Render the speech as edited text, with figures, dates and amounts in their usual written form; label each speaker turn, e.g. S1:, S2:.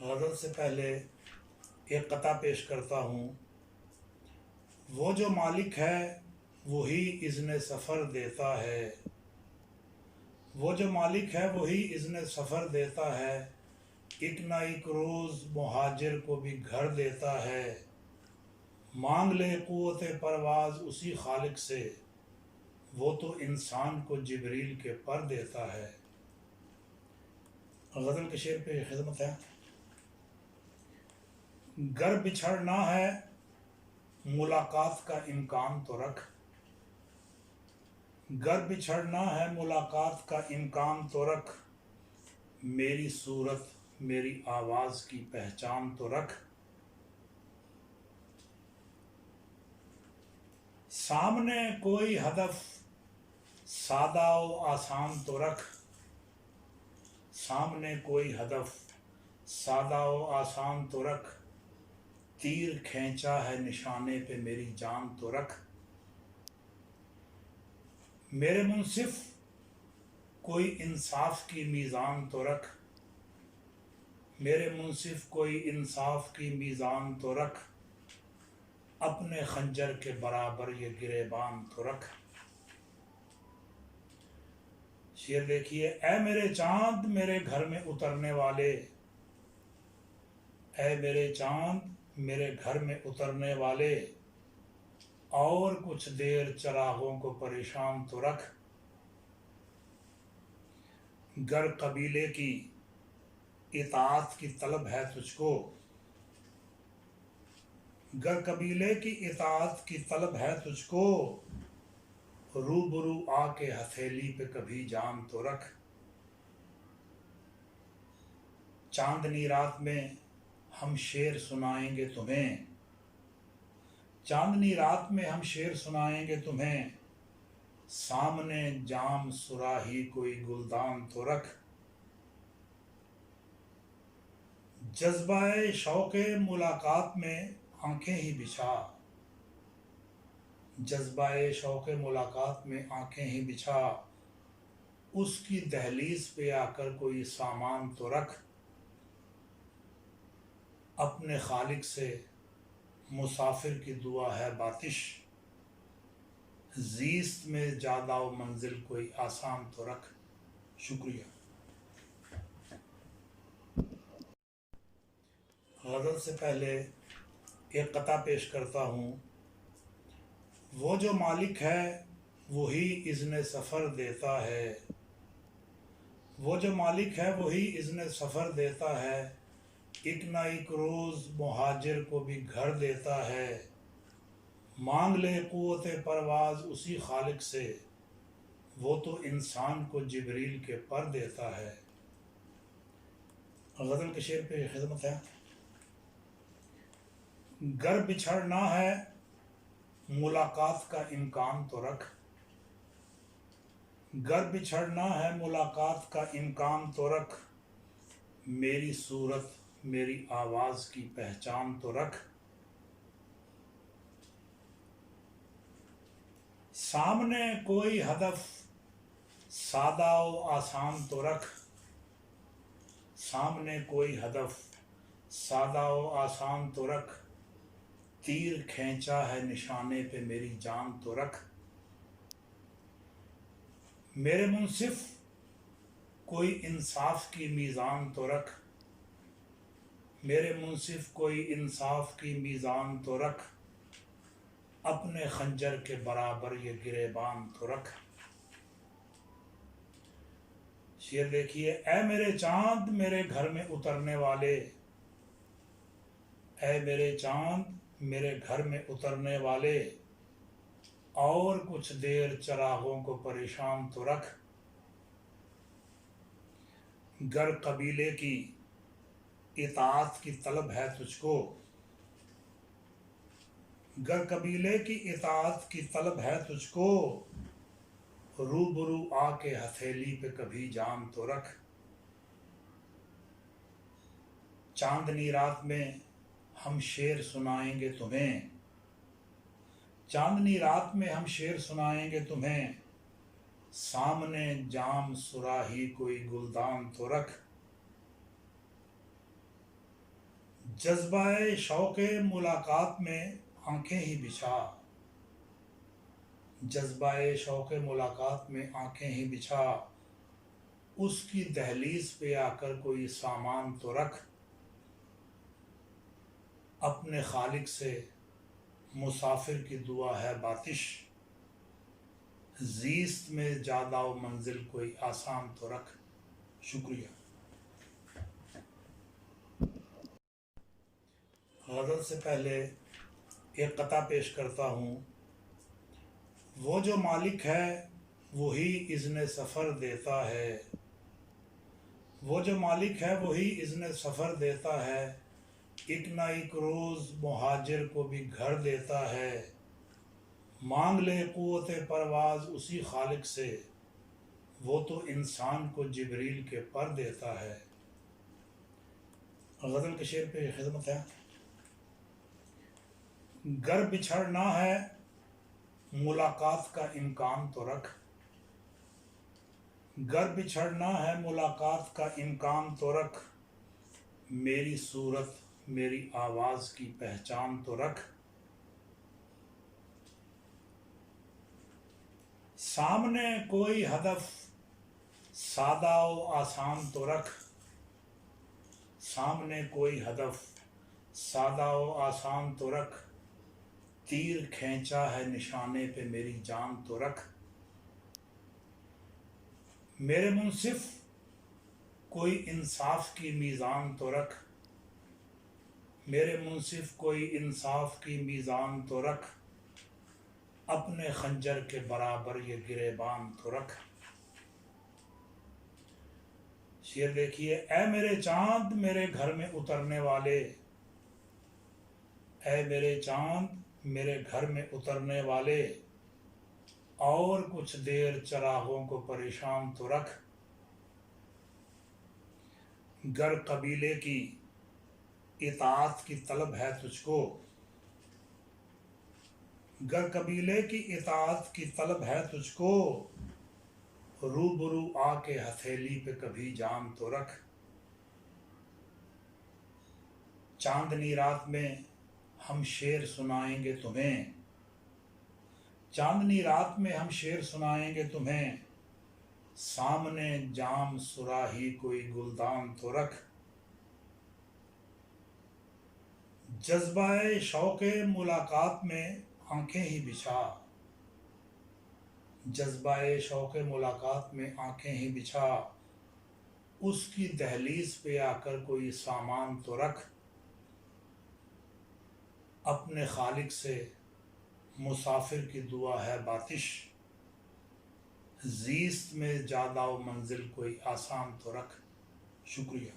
S1: غزل سے پہلے ایک قطع پیش کرتا ہوں۔ وہ جو مالک ہے وہی اذن سفر دیتا ہے، وہ جو مالک ہے وہی اذن سفر دیتا ہے، ایک نہ ایک روز مہاجر کو بھی گھر دیتا ہے، مانگ لے قوت پرواز اسی خالق سے، وہ تو انسان کو جبریل کے پر دیتا ہے۔ غزل کے شعر پہ خدمت ہے۔ گر بچھڑنا ہے ملاقات کا امکان تو رکھ، گر بچھڑنا ہے ملاقات کا امکان تو رکھ، میری صورت میری آواز کی پہچان تو رکھ، سامنے کوئی ہدف سادہ و آسان تو رکھ، سامنے کوئی ہدف سادہ و آسان تو رکھ، تیر کھینچا ہے نشانے پہ میری جان تو رکھ، میرے منصف کوئی انصاف کی میزان تو رکھ، میرے منصف کوئی انصاف کی میزان تو رکھ، اپنے خنجر کے برابر یہ گریبان تو رکھ۔ شعر دیکھیے۔ اے میرے چاند میرے گھر میں اترنے والے، اے میرے چاند میرے گھر میں اترنے والے، اور کچھ دیر چراغوں کو پریشان تو رکھ، گر قبیلے کی اطاعت کی طلب ہے تجھ کو، گر قبیلے کی اطاعت کی طلب ہے تجھ کو، روبرو آ کے ہتھیلی پہ کبھی جان تو رکھ، چاندنی رات میں ہم شعر سنائیں گے تمہیں، چاندنی رات میں ہم شعر سنائیں گے تمہیں، سامنے جام صراحی کوئی گلدان تو رکھ، جذبہ شوق ملاقات میں آنکھیں ہی بچھا، جذبہ شوق ملاقات میں آنکھیں ہی بچھا، اس کی دہلیز پہ آ کر کوئی سامان تو رکھ، اپنے خالق سے مسافر کی دعا ہے باتش، زیست میں جادہ و منزل کوئی آسان تو رکھ۔ شکریہ۔ غزل سے پہلے ایک قطع پیش کرتا ہوں۔ وہ جو مالک ہے وہی اذن سفر دیتا ہے، وہ جو مالک ہے وہی اذن سفر دیتا ہے، ایک نہ ایک روز مہاجر کو بھی گھر دیتا ہے، مانگ لے قوت پرواز اسی خالق سے، وہ تو انسان کو جبریل کے پر دیتا ہے۔ غزل کے شعر پہ خدمت ہے۔ گر بچھڑنا ہے ملاقات کا امکان تو رکھ، گر بچھڑنا ہے ملاقات کا امکان تو رکھ، میری صورت میری آواز کی پہچان تو رکھ، سامنے کوئی ہدف سادہ و آسان تو رکھ، سامنے کوئی ہدف سادہ و آسان تو رکھ، تیر کھینچا ہے نشانے پہ میری جان تو رکھ، میرے منصف کوئی انصاف کی میزان تو رکھ، میرے منصف کوئی انصاف کی میزان تو رکھ، اپنے خنجر کے برابر یہ گریبان تو رکھ۔ شعر دیکھیے۔ اے میرے چاند میرے گھر میں اترنے والے، اے میرے چاند میرے گھر میں اترنے والے، اور کچھ دیر چراغوں کو پریشان تو رکھ، گر قبیلے کی اطاعت کی طلب ہے تجھ کو، گر قبیلے کی اطاعت کی طلب ہے تجھ کو، روبرو آ کے ہتھیلی پہ کبھی جان تو رکھ، چاندنی رات میں ہم شعر سنائیں گے تمہیں، چاندنی رات میں ہم شعر سنائیں گے تمہیں، سامنے جام صراحی کوئی گلدان تو رکھ، جذبہ شوق ملاقات میں آنکھیں ہی بچھا، جذبہ شوق ملاقات میں آنکھیں ہی بچھا، اس کی دہلیز پہ آ کر کوئی سامان تو رکھ، اپنے خالق سے مسافر کی دعا ہے باتش، زیست میں جادہ و منزل کوئی آسان تو رکھ۔ شکریہ۔ غزل سے پہلے ایک قطع پیش کرتا ہوں۔ وہ جو مالک ہے وہی اذن سفر دیتا ہے، وہ جو مالک ہے وہی اذن سفر دیتا ہے، ایک نہ ایک روز مہاجر کو بھی گھر دیتا ہے، مانگ لے قوت پرواز اسی خالق سے، وہ تو انسان کو جبریل کے پر دیتا ہے۔ غزل کے شعر پہ خدمت ہے۔ گر بچھڑنا ہے ملاقات کا امکان تو رکھ، گر بچھڑنا ہے ملاقات کا امکان تو رکھ، میری صورت میری آواز کی پہچان تو رکھ، سامنے کوئی ہدف سادہ و آسان تو رکھ، سامنے کوئی ہدف سادہ و آسان تو رکھ، تیر کھینچا ہے نشانے پہ میری جان تو رکھ، میرے منصف کوئی انصاف کی میزان تو رکھ، میرے منصف کوئی انصاف کی میزان تو رکھ، اپنے خنجر کے برابر یہ گریبان تو رکھ۔ شعر دیکھیے۔ اے میرے چاند میرے گھر میں اترنے والے، اے میرے چاند میرے گھر میں اترنے والے، اور کچھ دیر چراغوں کو پریشان تو رکھ، گر قبیلے کی اطاعت کی طلب ہے تجھ کو، گر قبیلے کی اطاعت کی طلب ہے تجھ کو، روبرو آ کے ہتھیلی پہ کبھی جان تو رکھ، چاندنی رات میں ہم شعر سنائیں گے تمہیں، چاندنی رات میں ہم شعر سنائیں گے تمہیں، سامنے جام صراحی کوئی گلدان تو رکھ، جذبہ شوق ملاقات میں آنکھیں ہی بچھا، جذبہ شوق ملاقات میں آنکھیں ہی بچھا، اس کی دہلیز پہ آ کر کوئی سامان تو رکھ، اپنے خالق سے مسافر کی دعا ہے باتش، زیست میں جادہ و منزل کوئی آسان تو رکھ۔ شکریہ۔